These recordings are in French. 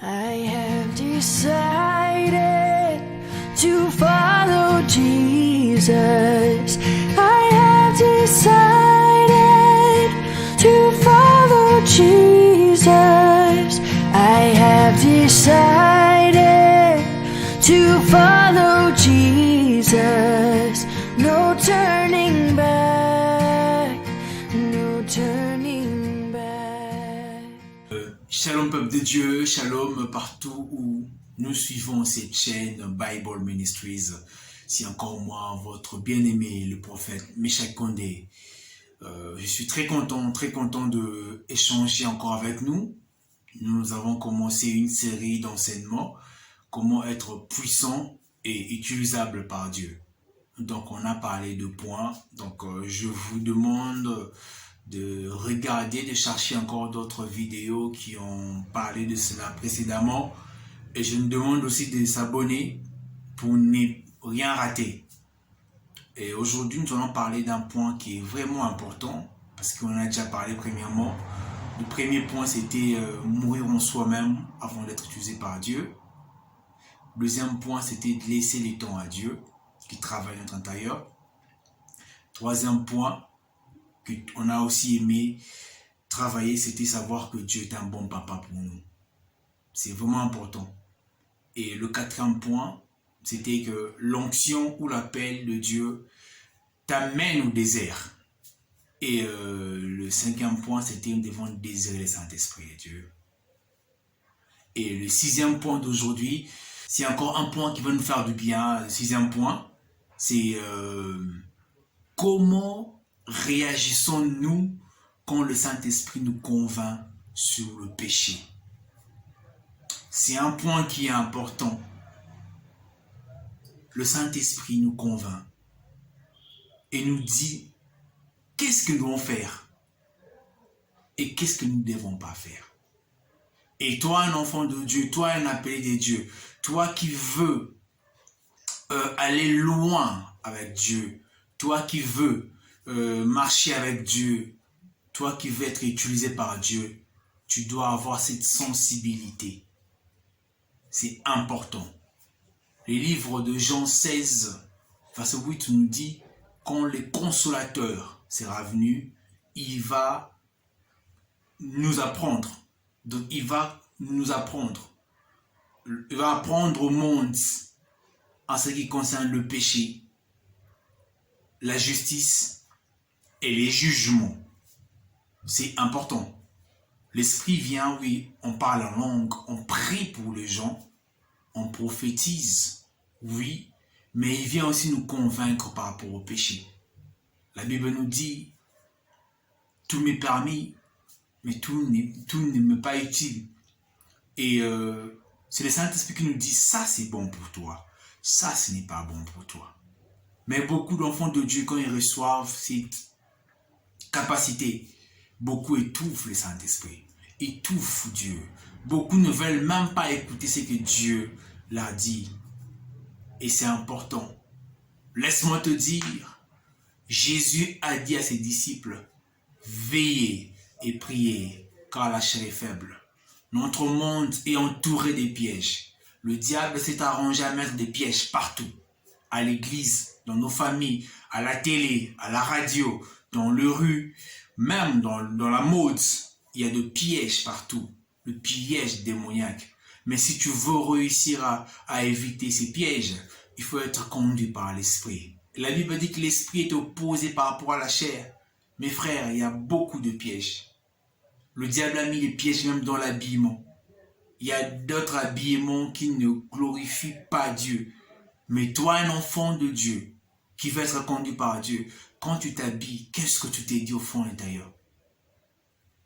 I have decided to follow Jesus. I have decided to follow Jesus. I have decided to follow Jesus. No turning back, no turning back. Shalom peuple de Dieu, shalom partout où nous suivons cette chaîne Bible Ministries. C'est encore moi, votre bien-aimé, le prophète Meshach Kondé. Je suis très content de échanger encore avec nous. Nous avons commencé une série d'enseignements, comment être puissant et utilisable par Dieu. Donc on a parlé de points, donc je vous demande de regarder, de chercher encore d'autres vidéos qui ont parlé de cela précédemment. Et je me demande aussi de s'abonner pour ne rien rater. Et aujourd'hui, nous allons parler d'un point qui est vraiment important, parce qu'on a déjà parlé premièrement. Le premier point, c'était mourir en soi-même avant d'être utilisé par Dieu. Le deuxième point, c'était de laisser le temps à Dieu, qui travaille à notre intérieur. Troisième point, qu'on a aussi aimé travailler, c'était savoir que Dieu est un bon papa pour nous. C'est vraiment important. Et le quatrième point, c'était que l'onction ou l'appel de Dieu t'amène au désert. Et le cinquième point, c'était nous devons désirer le Saint-Esprit de Dieu. Et le sixième point d'aujourd'hui, c'est encore un point qui va nous faire du bien. Le sixième point, c'est comment réagissons-nous quand le Saint-Esprit nous convainc sur le péché? C'est un point qui est important. Le Saint-Esprit nous convainc et nous dit qu'est-ce que nous devons faire et qu'est-ce que nous ne devons pas faire. Et toi, un enfant de Dieu, toi, un appelé de Dieu, toi qui veux aller loin avec Dieu, toi qui veux marcher avec Dieu, toi qui veux être utilisé par Dieu, tu dois avoir cette sensibilité. C'est important. Le livre de Jean 16, verset 8 nous dit, quand le consolateur sera venu, il va nous apprendre. Donc il va nous apprendre. Il va apprendre au monde en ce qui concerne le péché, la justice et les jugements. C'est important. L'Esprit vient, oui, on parle en langue, on prie pour les gens, on prophétise, oui, mais il vient aussi nous convaincre par rapport au péché. La Bible nous dit, tout m'est permis, mais tout ne m'est pas utile. Et c'est le Saint-Esprit qui nous dit, ça c'est bon pour toi, ça ce n'est pas bon pour toi. Mais beaucoup d'enfants de Dieu, quand ils reçoivent cette capacité, beaucoup étouffent le Saint-Esprit, étouffent Dieu. Beaucoup ne veulent même pas écouter ce que Dieu leur dit. Et c'est important. Laisse-moi te dire, Jésus a dit à ses disciples, veillez et priez, car la chair est faible. Notre monde est entouré de pièges. Le diable s'est arrangé à mettre des pièges partout. À l'église, dans nos familles, à la télé, à la radio, dans les rues, même dans la mode, il y a des pièges partout, le piège démoniaque. Mais si tu veux réussir à éviter ces pièges, il faut être conduit par l'esprit. La Bible dit que l'esprit est opposé par rapport à la chair. Mes frères, il y a beaucoup de pièges. Le diable a mis les pièges même dans l'habillement. Il y a d'autres habillements qui ne glorifient pas Dieu. Mais toi, un enfant de Dieu, qui veut être conduit par Dieu, quand tu t'habilles, qu'est-ce que tu t'es dit au fond intérieur?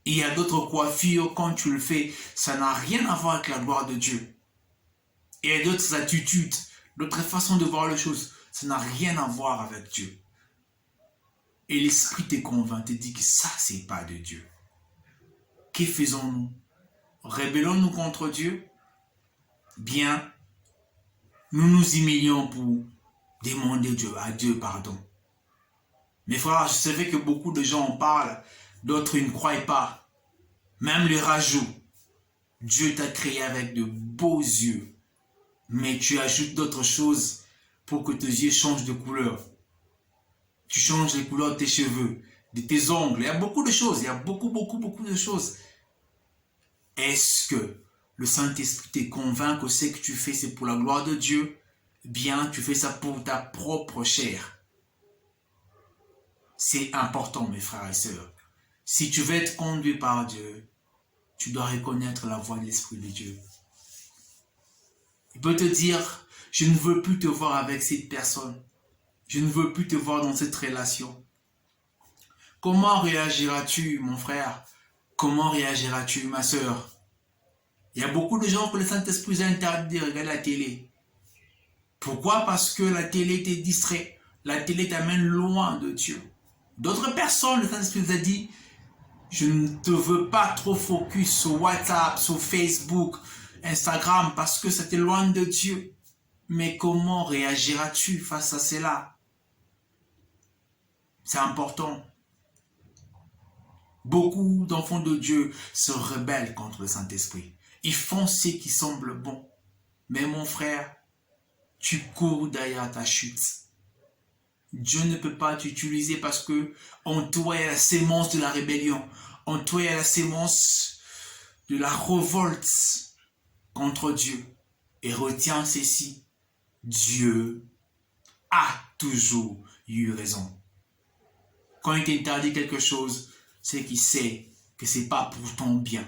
Il y a d'autres coiffures, quand tu le fais, ça n'a rien à voir avec la gloire de Dieu. Il y a d'autres attitudes, d'autres façons de voir les choses, ça n'a rien à voir avec Dieu. Et l'Esprit te convainc, te dit que ça, c'est pas de Dieu. Que faisons-nous? Rébellons-nous contre Dieu? Bien, nous nous humilions pour demander à Dieu pardon. Mais frère, je savais que beaucoup de gens en parlent, d'autres ne croient pas. Même les rageux. Dieu t'a créé avec de beaux yeux, mais tu ajoutes d'autres choses pour que tes yeux changent de couleur. Tu changes les couleurs de tes cheveux, de tes ongles. Il y a beaucoup de choses. Il y a beaucoup de choses. Est-ce que le Saint-Esprit te convainc que ce que tu fais, c'est pour la gloire de Dieu? Bien, tu fais ça pour ta propre chair. C'est important, mes frères et sœurs. Si tu veux être conduit par Dieu, tu dois reconnaître la voix de l'Esprit de Dieu. Il peut te dire, je ne veux plus te voir avec cette personne. Je ne veux plus te voir dans cette relation. Comment réagiras-tu, mon frère? Comment réagiras-tu, ma sœur? Il y a beaucoup de gens que le Saint-Esprit a interdit de regarder la télé. Pourquoi? Parce que la télé te distrait. La télé t'amène loin de Dieu. D'autres personnes, le Saint-Esprit a dit, je ne te veux pas trop focus sur WhatsApp, sur Facebook, Instagram, parce que ça t'éloigne de Dieu. Mais comment réagiras-tu face à cela? C'est important. Beaucoup d'enfants de Dieu se rebellent contre le Saint-Esprit. Ils font ce qui semble bon. Mais mon frère, tu cours derrière ta chute. Dieu ne peut pas t'utiliser parce que en toi il y a la sémence de la rébellion. En toi il y a la sémence de la révolte contre Dieu. Et retiens ceci. Dieu a toujours eu raison. Quand il t'interdit quelque chose, c'est qu'il sait que ce n'est pas pour ton bien.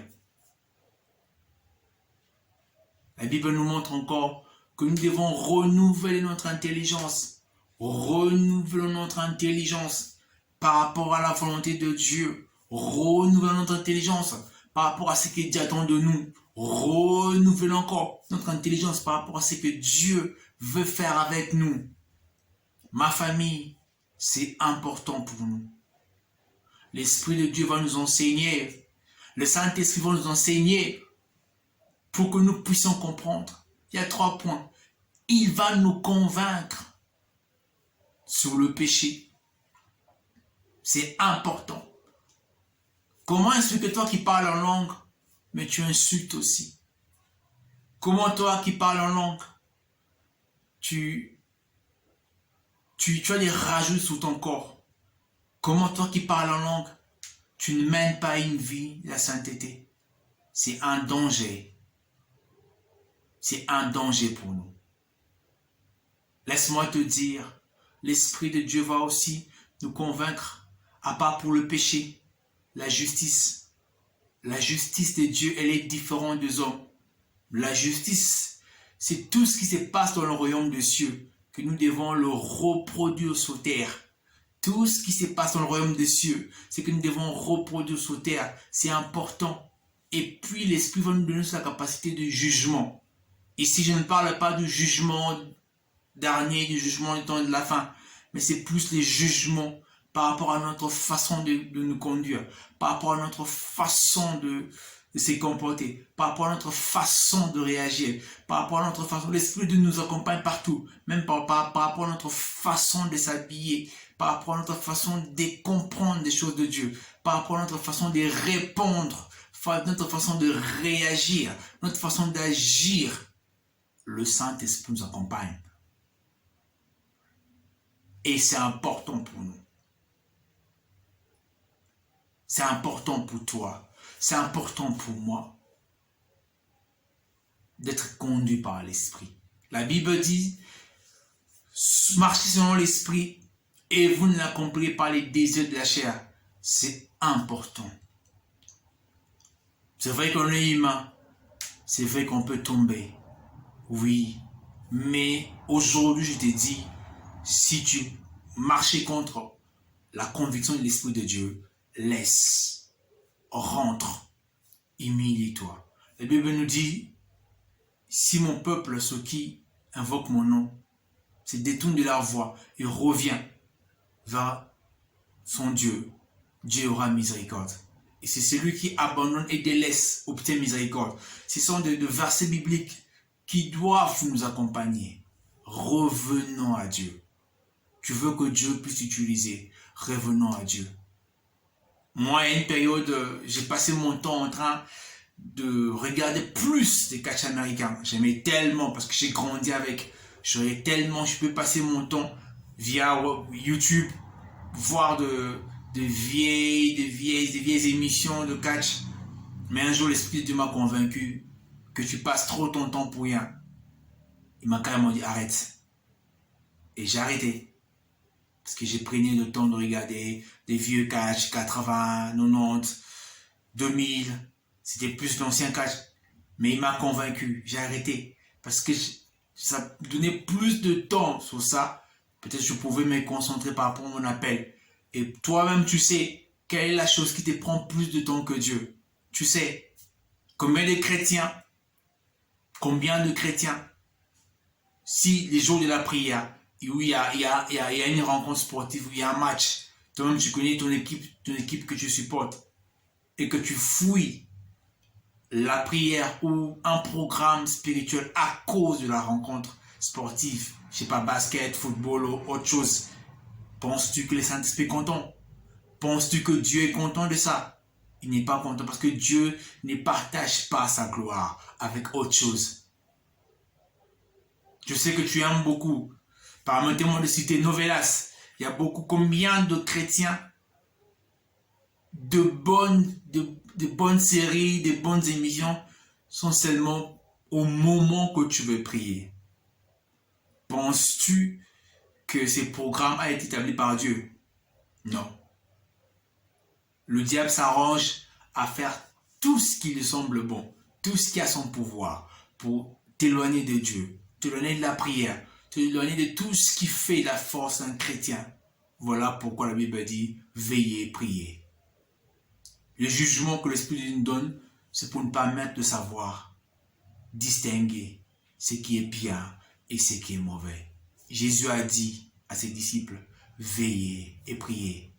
La Bible nous montre encore que nous devons renouveler notre intelligence. Renouvelons notre intelligence par rapport à la volonté de Dieu. Renouvelons notre intelligence par rapport à ce que Dieu attend de nous. Renouvelons encore notre intelligence par rapport à ce que Dieu veut faire avec nous. Ma famille, c'est important pour nous. L'Esprit de Dieu va nous enseigner. Le Saint-Esprit va nous enseigner pour que nous puissions comprendre. Il y a 3 points. Il va nous convaincre sur le péché. C'est important. Comment est-ce que toi qui parles en langue, mais tu insultes aussi? Comment toi qui parles en langue, tu as des rageux sous ton corps? Comment toi qui parles en langue, tu ne mènes pas une vie de la sainteté? C'est un danger. C'est un danger pour nous. Laisse-moi te dire, l'Esprit de Dieu va aussi nous convaincre, à part pour le péché, la justice. La justice de Dieu, elle est différente des hommes. La justice, c'est tout ce qui se passe dans le royaume des cieux, que nous devons le reproduire sur terre. Tout ce qui se passe dans le royaume des cieux, c'est que nous devons reproduire sur terre. C'est important. Et puis l'Esprit va nous donner sa capacité de jugement. Ici, je ne parle pas du jugement dernier, du jugement du temps et de la fin, mais c'est plus les jugements par rapport à notre façon de nous conduire, par rapport à notre façon de se comporter, par rapport à notre façon de réagir, par rapport à notre façon. L'Esprit de Dieu nous accompagne partout, même par rapport à notre façon de s'habiller, par rapport à notre façon de comprendre des choses de Dieu, par rapport à notre façon de répondre, notre façon de réagir, notre façon d'agir. Le Saint-Esprit nous accompagne. Et c'est important pour nous. C'est important pour toi. C'est important pour moi d'être conduit par l'Esprit. La Bible dit, marchez selon l'Esprit et vous ne l'accomplirez pas les désirs de la chair. C'est important. C'est vrai qu'on est humain. C'est vrai qu'on peut tomber. Oui. Mais aujourd'hui, je te dis, si tu marches contre la conviction de l'Esprit de Dieu, laisse, rentre, humilie-toi. La Bible nous dit, si mon peuple, ceux qui invoquent mon nom, se détournent de leur voie et revient vers son Dieu, Dieu aura miséricorde. Et c'est celui qui abandonne et délaisse obtient miséricorde. Ce sont des versets bibliques qui doivent nous accompagner. Revenons à Dieu. Tu veux que Dieu puisse t'utiliser. Revenons à Dieu. Moi, à une période, j'ai passé mon temps en train de regarder plus des catchs américains. J'aimais tellement parce que j'ai grandi avec. J'aurais tellement, je peux passer mon temps via YouTube, voir de vieilles émissions de catch. Mais un jour, l'Esprit de Dieu m'a convaincu que tu passes trop ton temps pour rien. Il m'a carrément dit arrête. Et j'ai arrêté. Parce que j'ai pris le temps de regarder des vieux catch, 80, 90, 2000. C'était plus l'ancien catch. Mais il m'a convaincu. J'ai arrêté. Parce que ça donnait plus de temps sur ça. Peut-être que je pouvais me concentrer par rapport à mon appel. Et toi-même, tu sais, quelle est la chose qui te prend plus de temps que Dieu? Tu sais, combien de chrétiens, si les jours de la prière, où il y a une rencontre sportive, où il y a un match, toi-même tu connais ton équipe que tu supportes, et que tu fouilles la prière ou un programme spirituel à cause de la rencontre sportive, je sais pas, basket, football ou autre chose, penses-tu que le Saint-Esprit est content? Penses-tu que Dieu est content de ça? Il n'est pas content parce que Dieu ne partage pas sa gloire avec autre chose. Je sais que tu aimes beaucoup. Permettez-moi de citer Novelas. Il y a beaucoup, combien de chrétiens, de bonnes séries, de bonnes émissions sont seulement au moment que tu veux prier. Penses-tu que ces programmes ont été établis par Dieu? Non. Le diable s'arrange à faire tout ce qui lui semble bon, tout ce qui a son pouvoir pour t'éloigner de Dieu, t'éloigner de la prière, t'éloigner de tout ce qui fait la force d'un chrétien. Voilà pourquoi la Bible dit veillez, priez. Le jugement que l'Esprit de Dieu nous donne, c'est pour nous permettre de savoir distinguer ce qui est bien et ce qui est mauvais. Jésus a dit à ses disciples, veillez et priez.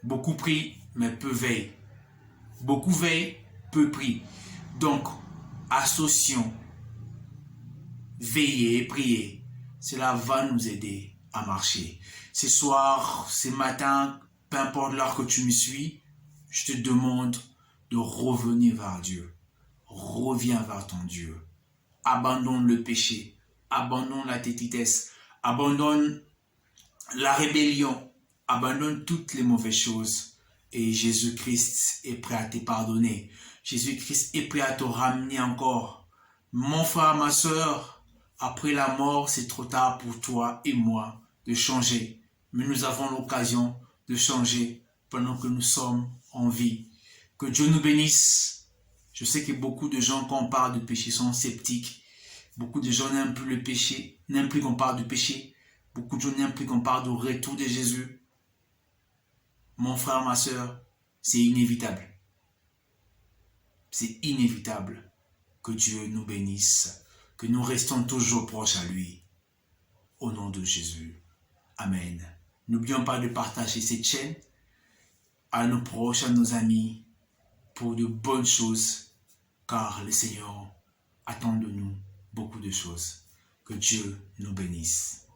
Beaucoup prient, mais peu veillent. Beaucoup veillent, peu prient. Donc, associons, veillez et priez. Cela va nous aider à marcher. Ce soir, ce matin, peu importe l'heure que tu me suis, je te demande de revenir vers Dieu. Reviens vers ton Dieu. Abandonne le péché. Abandonne la tétitesse. Abandonne la rébellion. Abandonne toutes les mauvaises choses et Jésus-Christ est prêt à te pardonner. Jésus-Christ est prêt à te ramener encore. Mon frère, ma soeur, après la mort, c'est trop tard pour toi et moi de changer. Mais nous avons l'occasion de changer pendant que nous sommes en vie. Que Dieu nous bénisse. Je sais que beaucoup de gens, quand on parle de péché, sont sceptiques. Beaucoup de gens n'aiment plus le péché, n'aiment plus qu'on parle du péché. Beaucoup de gens n'aiment plus qu'on parle du retour de Jésus. Mon frère, ma soeur, c'est inévitable. C'est inévitable que Dieu nous bénisse, que nous restons toujours proches à lui. Au nom de Jésus. Amen. N'oublions pas de partager cette chaîne à nos proches, à nos amis, pour de bonnes choses, car le Seigneur attend de nous beaucoup de choses. Que Dieu nous bénisse.